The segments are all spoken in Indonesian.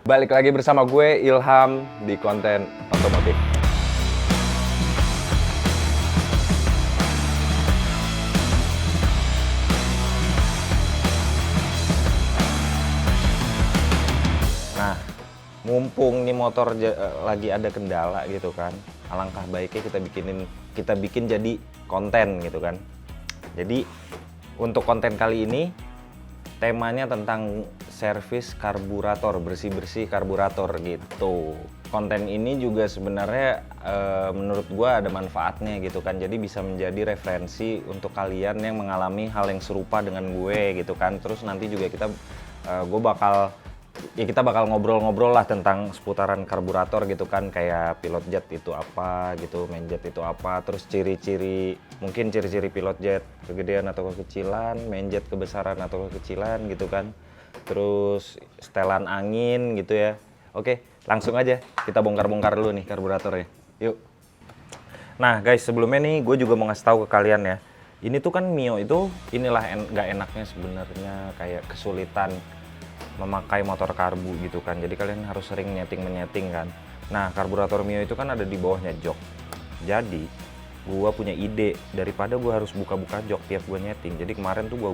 Balik lagi bersama gue Ilham di konten otomotif. Nah, mumpung nih motor lagi ada kendala gitu kan, alangkah baiknya kita bikin jadi konten gitu kan. Jadi untuk konten kali ini temanya tentang servis karburator, bersih-bersih karburator gitu. Konten ini juga sebenarnya menurut gua ada manfaatnya gitu kan. Jadi bisa menjadi referensi untuk kalian yang mengalami hal yang serupa dengan gue gitu kan. Terus nanti juga kita bakal ngobrol-ngobrol lah tentang seputaran karburator gitu kan, kayak pilot jet itu apa gitu, main jet itu apa, terus ciri-ciri pilot jet kegedean atau kekecilan, main jet kebesaran atau kekecilan gitu kan, terus setelan angin gitu ya. Oke, langsung aja kita bongkar-bongkar dulu nih karburatornya, yuk. Nah guys, sebelumnya nih gue juga mau ngasih tahu ke kalian ya, ini tuh kan Mio itu inilah nggak enaknya sebenarnya, kayak kesulitan memakai motor karbu gitu kan. Jadi kalian harus sering menyeting kan. Nah, karburator Mio itu kan ada di bawahnya jok. Jadi gua punya ide, daripada gua harus buka-buka jok tiap gua nyeting. Jadi kemarin tuh gua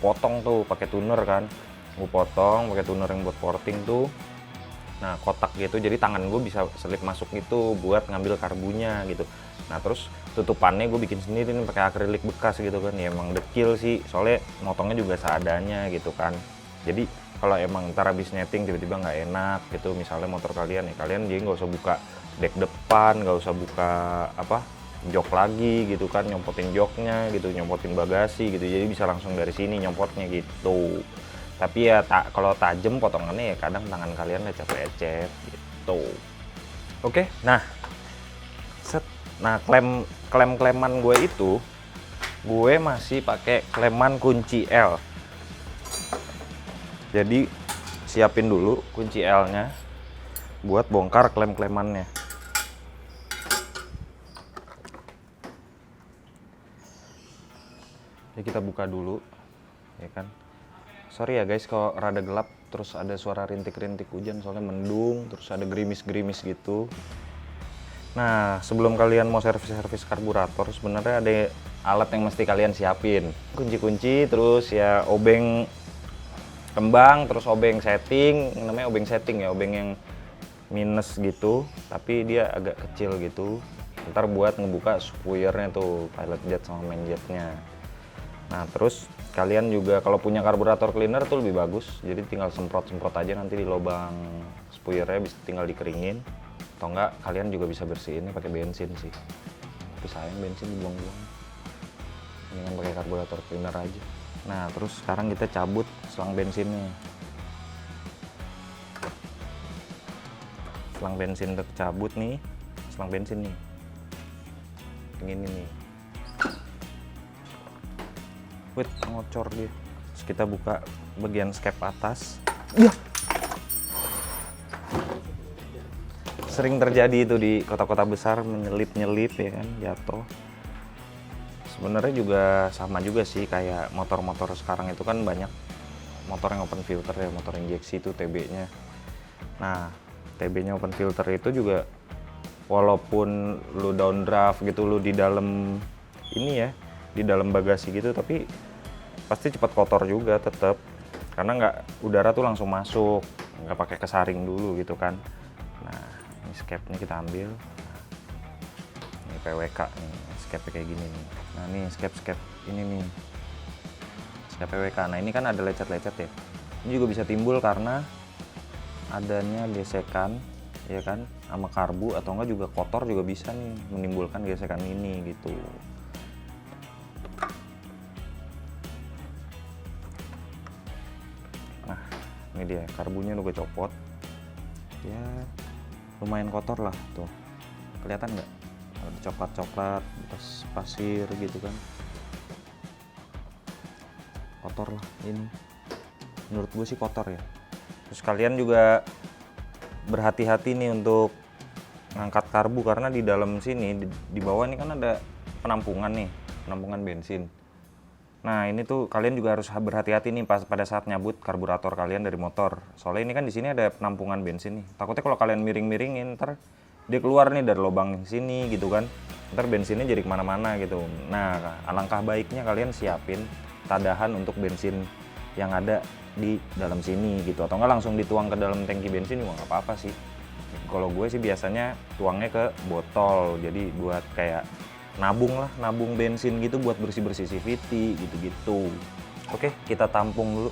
potong tuh pakai tuner kan. Gua potong pakai tuner yang buat porting tuh. Nah, kotak gitu. Jadi tangan gua bisa selip masuk gitu buat ngambil karbunya gitu. Nah, terus tutupannya gue bikin sendiri nih pakai akrilik bekas gitu kan. Ya emang dekil sih, soalnya motongnya juga seadanya gitu kan. Jadi kalau emang ntar habis netting tiba-tiba nggak enak gitu, misalnya motor kalian ya, kalian jadi nggak usah buka deck depan, nggak usah buka jok lagi gitu kan, nyompotin joknya gitu, nyompotin bagasi gitu, jadi bisa langsung dari sini nyomotnya gitu. Tapi ya kalau tajem potongannya ya kadang tangan kalian lecet-lecet gitu. Oke, nah klem-kleman gue itu gue masih pakai kleman kunci L. Jadi siapin dulu kunci L-nya buat bongkar klem-klemannya. Jadi kita buka dulu, ya kan. Sorry ya guys kalau rada gelap, terus ada suara rintik-rintik hujan soalnya mendung, terus ada gerimis-gerimis gitu. Nah, sebelum kalian mau servis-servis karburator, sebenarnya ada alat yang mesti kalian siapin. Kunci-kunci, terus ya obeng kembang, terus obeng setting, namanya obeng setting ya, obeng yang minus gitu, tapi dia agak kecil gitu. Ntar buat ngebuka spuiernya tuh, pilot jet sama main jetnya. Nah terus kalian juga kalau punya karburator cleaner tuh lebih bagus, jadi tinggal semprot-semprot aja nanti di lubang spuiernya, bisa tinggal dikeringin. Atau enggak kalian juga bisa bersihinnya pakai bensin sih, tapi sayang bensin dibuang-buang, mendingan pakai karburator cleaner aja. Nah terus sekarang kita cabut selang bensinnya. Selang bensin udah cabut nih, selang bensin nih yang ini nih, wait ngocor dia. Terus kita buka bagian skep atas. Ya, sering terjadi itu di kota-kota besar, menyelip-nyelip ya kan, jatuh. Sebenarnya juga sama juga sih kayak motor-motor sekarang itu kan banyak motor yang open filter ya, motor injeksi itu TB-nya. Nah, TB-nya open filter itu juga walaupun lu downdraft gitu, lu di dalam ini ya, di dalam bagasi gitu, tapi pasti cepat kotor juga tetap. Karena udara tuh langsung masuk, nggak pakai kesaring dulu gitu kan. Nah, ini skepnya kita ambil. Ini PWK nih, skepnya kayak gini nih. Nah nih skep ini nih, skep PWK. Nah ini kan ada lecet-lecet ya. Ini juga bisa timbul karena adanya gesekan, ya kan, sama karbu, atau enggak juga kotor juga bisa nih menimbulkan gesekan ini gitu. Nah ini dia karbunya udah gue copot. Ya lumayan kotor lah tuh, kelihatan nggak? Coklat-coklat, bekas pasir gitu kan, kotor lah ini, menurut gue sih kotor ya. Terus kalian juga berhati-hati nih untuk ngangkat karbu, karena di dalam sini di bawah ini kan ada penampungan nih, penampungan bensin. Nah, ini tuh kalian juga harus berhati-hati nih pas pada saat nyabut karburator kalian dari motor. Soalnya ini kan di sini ada penampungan bensin nih. Takutnya kalau kalian miring-miringin, ntar dia keluar nih dari lubang sini gitu kan. Ntar bensinnya jadi kemana-mana gitu. Nah, alangkah baiknya kalian siapin tadahan untuk bensin yang ada di dalam sini gitu. Atau nggak langsung dituang ke dalam tangki bensin juga nggak apa-apa sih. Kalau gue sih biasanya tuangnya ke botol. Jadi buat kayak nabung bensin gitu buat bersih-bersih CVT gitu-gitu. Oke, kita tampung dulu.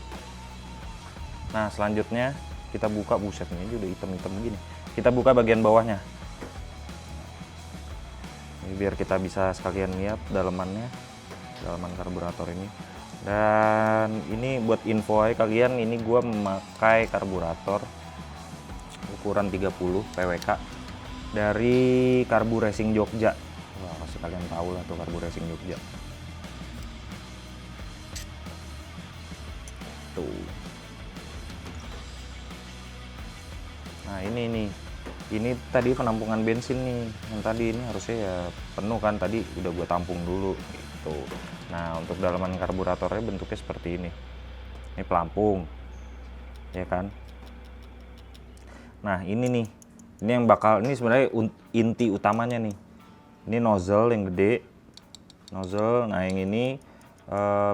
Nah, selanjutnya kita buka, buset ini udah hitam-hitam gini. Kita buka bagian bawahnya. Ini biar kita bisa sekalian lihat dalaman karburator ini. Dan ini buat info aja kalian, ini gua memakai karburator ukuran 30 PWK dari Karbu Racing Jogja. Wah, pasti kalian tahu lah tuh Karbu Racing Jogja. Tuh. Nah, ini nih. Ini tadi penampungan bensin nih. Yang tadi ini harusnya ya penuh kan, tadi udah gue tampung dulu gitu. Nah, untuk dalaman karburatornya bentuknya seperti ini. Ini pelampung. Ya kan? Nah, ini nih. Ini sebenarnya inti utamanya nih. Ini nozzle yang gede. Nozzle, nah yang ini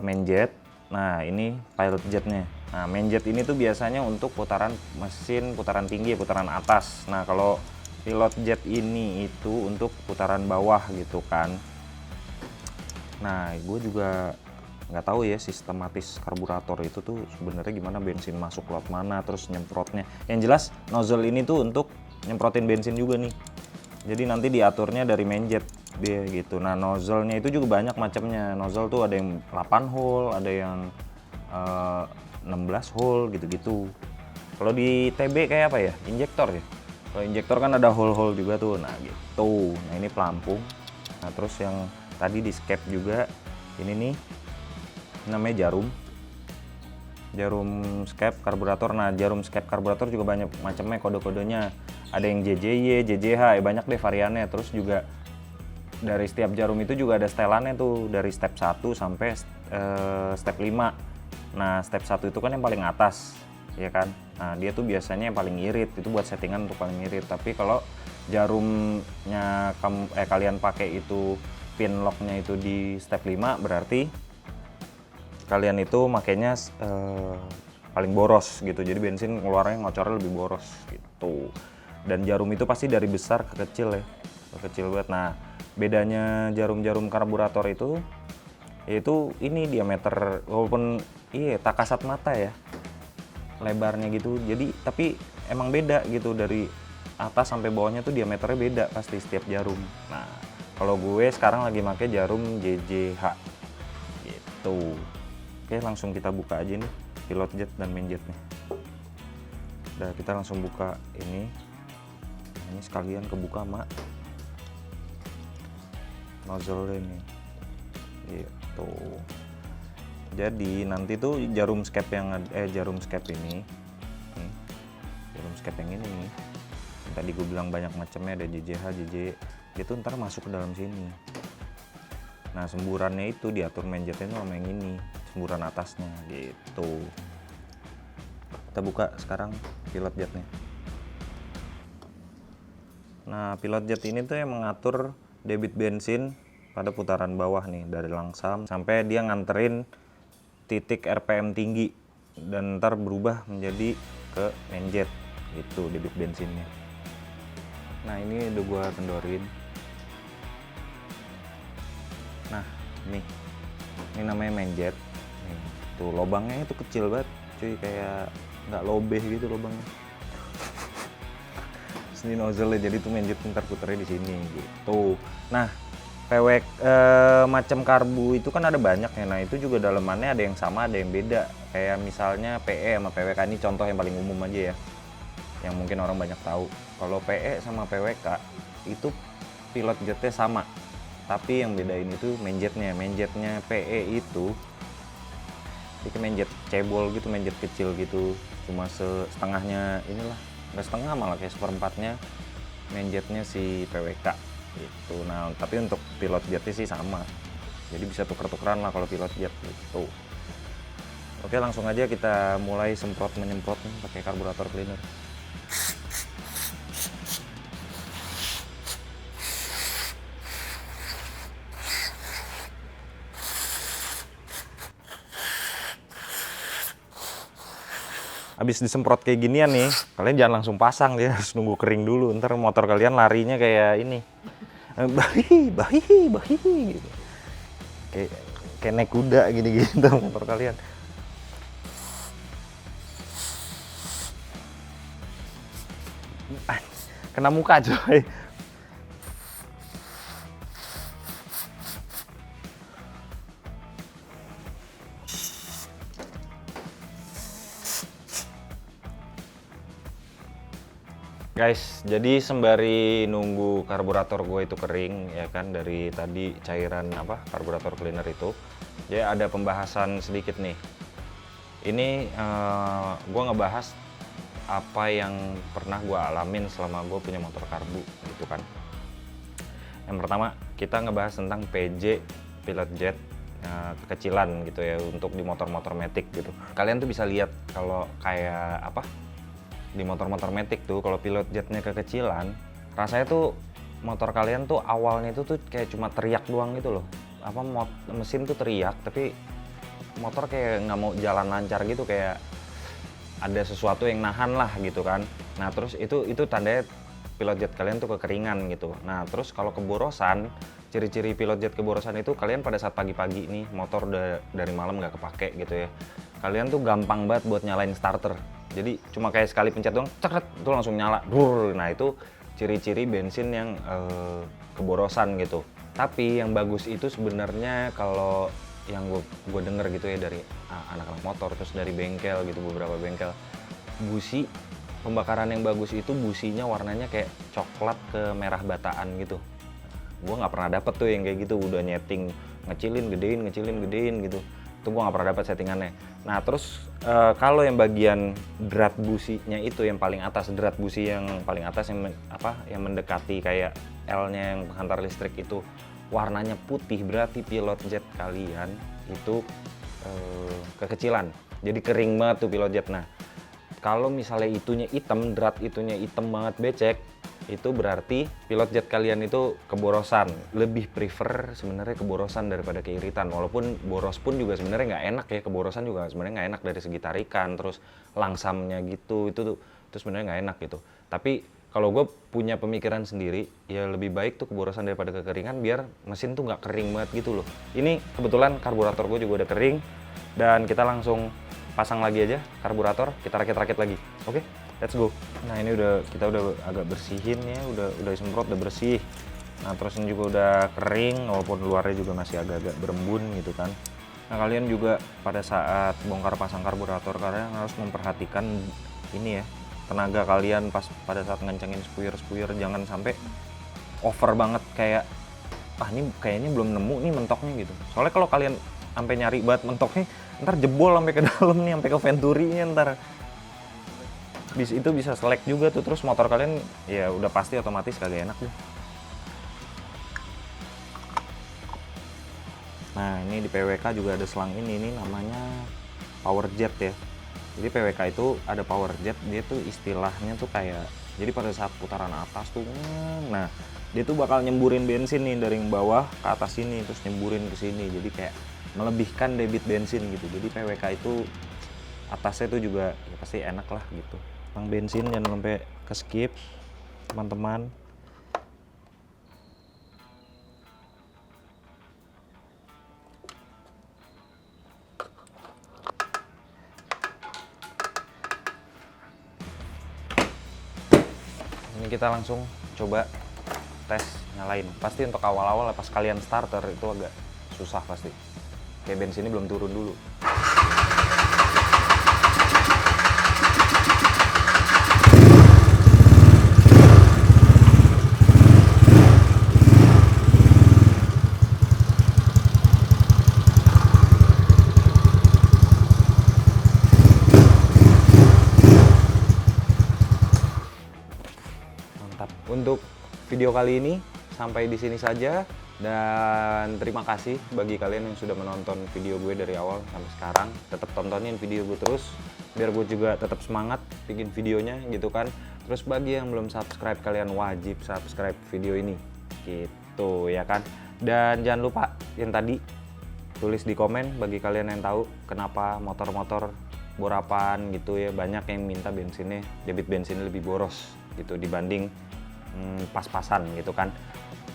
main jet. Nah, ini pilot jetnya. Nah, main jet ini tuh biasanya untuk putaran mesin, putaran tinggi, putaran atas. Nah, kalau pilot jet ini itu untuk putaran bawah gitu kan. Nah, gue juga nggak tahu ya sistematis karburator itu tuh sebenarnya gimana, bensin masuk lewat mana, terus nyemprotnya. Yang jelas nozzle ini tuh untuk nyemprotin bensin juga nih. Jadi nanti diaturnya dari main jet dia gitu. Nah, nozzle-nya itu juga banyak macamnya. Nozzle tuh ada yang 8 hole, ada yang 16 hole gitu-gitu. Kalau di TB kayak apa ya? Injektor ya. Kalau injektor kan ada hole-hole juga tuh. Nah, gitu. Nah, ini pelampung. Nah, terus yang tadi di skep juga ini nih namanya jarum skep karburator. Nah, jarum skep karburator juga banyak macamnya, kode-kodenya. Ada yang JJY, JJH, banyak deh variannya. Terus juga dari setiap jarum itu juga ada setelannya tuh, dari step 1 sampai step 5. Nah, step 1 itu kan yang paling atas, ya kan? Nah, dia tuh biasanya yang paling irit, itu buat settingan untuk paling irit. Tapi kalau jarumnya kalian pakai itu pin locknya itu di step 5, berarti kalian itu makainya paling boros gitu. Jadi bensin keluarnya ngocornya lebih boros gitu. Dan jarum itu pasti dari besar ke kecil ya, ke kecil banget. Nah, bedanya jarum-jarum karburator itu yaitu ini diameter, walaupun tak kasat mata ya lebarnya gitu, jadi tapi emang beda gitu, dari atas sampai bawahnya tuh diameternya beda pasti setiap jarum. Nah, kalau gue sekarang lagi pakai jarum JJH gitu. Oke, langsung kita buka aja nih pilot jet dan main jetnya. Udah, kita langsung buka ini. Ini sekalian kebuka mak nozzle ini gitu. Jadi nanti tuh jarum skep yang jarum skep ini nih, jarum skep yang ini nih, tadi gue bilang banyak macamnya, ada JJH, JJ, itu ntar masuk ke dalam sini. Nah, semburannya itu diatur main jetnya sama yang ini, semburan atasnya gitu. Kita buka sekarang pilot jetnya. Nah, pilot jet ini tuh yang mengatur debit bensin pada putaran bawah nih, dari langsam sampai dia nganterin titik RPM tinggi dan ntar berubah menjadi ke main jet gitu debit bensinnya. Nah, ini udah gua kendorin. Nah, ini namanya main jet nih, tuh lubangnya itu kecil banget cuy, kayak nggak lobeh gitu lubangnya. Ini nozzle, jadi tuh main jet ntar puternya di sini gitu. Nah, macam karbu itu kan ada banyak ya. Nah, itu juga dalemannya ada yang sama, ada yang beda. Kayak misalnya PE sama PWK, ini contoh yang paling umum aja ya, yang mungkin orang banyak tahu. Kalau PE sama PWK itu pilot jetnya sama, tapi yang bedain itu main jetnya. Main jetnya PE itu main jet cebol gitu, main jet kecil gitu, cuma setengahnya inilah, nggak setengah, malah kayak seperempatnya main jetnya si PWK gitu. Nah, tapi untuk pilot jetnya sih sama Jadi bisa tuker-tukeran lah kalau pilot jet gitu. Oke, langsung aja kita mulai semprot menyemprot nih pakai karburator cleaner. Habis disemprot kayak ginian nih, kalian jangan langsung pasang, dia harus nunggu kering dulu. Ntar motor kalian larinya kayak ini, bahi, bahi, bahi gitu. Kayak naik kuda gini gitu motor kalian. Kena muka coy. Guys, jadi sembari nunggu karburator gue itu kering ya kan, dari tadi cairan apa karburator cleaner itu, jadi ada pembahasan sedikit nih. Ini gue ngebahas apa yang pernah gue alamin selama gue punya motor karbu gitu kan. Yang pertama kita ngebahas tentang PJ Pilot Jet kecilan gitu ya, untuk di motor-motor matic gitu. Kalian tuh bisa lihat kalau kayak apa di motor-motor matic tuh, kalau pilot jetnya kekecilan, rasanya tuh motor kalian tuh awalnya itu tuh kayak cuma teriak doang gitu loh. Apa mesin tuh teriak, tapi motor kayak nggak mau jalan lancar gitu, kayak ada sesuatu yang nahan lah gitu kan. Nah terus itu tandanya pilot jet kalian tuh kekeringan gitu. Nah terus kalau keborosan, ciri-ciri pilot jet keborosan itu kalian pada saat pagi-pagi nih motor udah dari malam nggak kepake gitu ya, kalian tuh gampang banget buat nyalain starter. Jadi cuma kayak sekali pencet doang, cekret, itu langsung nyala. Nah itu ciri-ciri bensin yang keborosan gitu. Tapi yang bagus itu sebenarnya kalau yang gue denger gitu ya dari anak-anak motor, terus dari bengkel gitu, beberapa bengkel, busi pembakaran yang bagus itu businya warnanya kayak coklat ke merah bataan gitu. Gue nggak pernah dapet tuh yang kayak gitu, udah nyeting ngecilin gedein gitu. Itu gue nggak pernah dapat settingannya. Nah terus kalau yang bagian drat businya itu yang paling atas, drat busi yang paling atas yang yang mendekati kayak L-nya yang penghantar listrik itu warnanya putih, berarti pilot jet kalian itu kekecilan. Jadi kering banget tuh pilot jet. Nah kalau misalnya itunya hitam, drat itunya hitam banget becek, itu berarti pilot jet kalian itu keborosan. Lebih prefer sebenarnya keborosan daripada keiritan. Walaupun boros pun juga sebenarnya nggak enak ya, keborosan juga sebenarnya nggak enak dari segi tarikan, terus langsamnya gitu, itu sebenarnya nggak enak gitu. Tapi kalau gue punya pemikiran sendiri, ya lebih baik tuh keborosan daripada kekeringan, biar mesin tuh nggak kering banget gitu loh. Ini kebetulan karburator gue juga udah kering, dan kita langsung pasang lagi aja karburator, kita rakit-rakit lagi. Oke, let's go. Nah ini kita udah agak bersihin ya, udah disemprot, udah bersih. Nah terus ini juga udah kering, walaupun luarnya juga masih agak-agak berembun gitu kan. Nah kalian juga pada saat bongkar pasang karburator, kalian harus memperhatikan ini ya, tenaga kalian pas pada saat ngencengin spuyer, jangan sampai over banget, kayak ini kayaknya belum nemu nih mentoknya gitu. Soalnya kalau kalian sampai nyari banget mentoknya, ntar jebol sampai ke dalam nih, sampai ke venturinya ntar. Itu bisa selek juga tuh, terus motor kalian ya udah pasti otomatis kagak enak deh. Nah ini di PWK juga ada selang ini namanya power jet ya. Jadi PWK itu ada power jet, dia tuh istilahnya tuh kayak, jadi pada saat putaran atas tuh, nah dia tuh bakal nyemburin bensin nih dari bawah ke atas sini, terus nyemburin ke sini, jadi kayak melebihkan debit bensin gitu. Jadi PWK itu atasnya tuh juga ya pasti enak lah gitu. Tentang bensin jangan sampai ke skip teman-teman. Ini kita langsung coba tes nyalain. Pasti untuk awal-awal pas kalian starter itu agak susah pasti. Kayak bensinnya belum turun dulu. Mantap. Untuk video kali ini sampai di sini saja. Dan terima kasih bagi kalian yang sudah menonton video gue dari awal sampai sekarang. Tetap tontonin video gue terus, biar gue juga tetap semangat bikin videonya gitu kan. Terus bagi yang belum subscribe, kalian wajib subscribe video ini gitu ya kan. Dan jangan lupa yang tadi tulis di komen bagi kalian yang tahu kenapa motor-motor borapan gitu ya, banyak yang minta bensinnya, debit bensinnya lebih boros gitu dibanding pas-pasan gitu kan.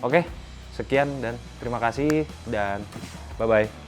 Oke, sekian dan terima kasih dan bye-bye.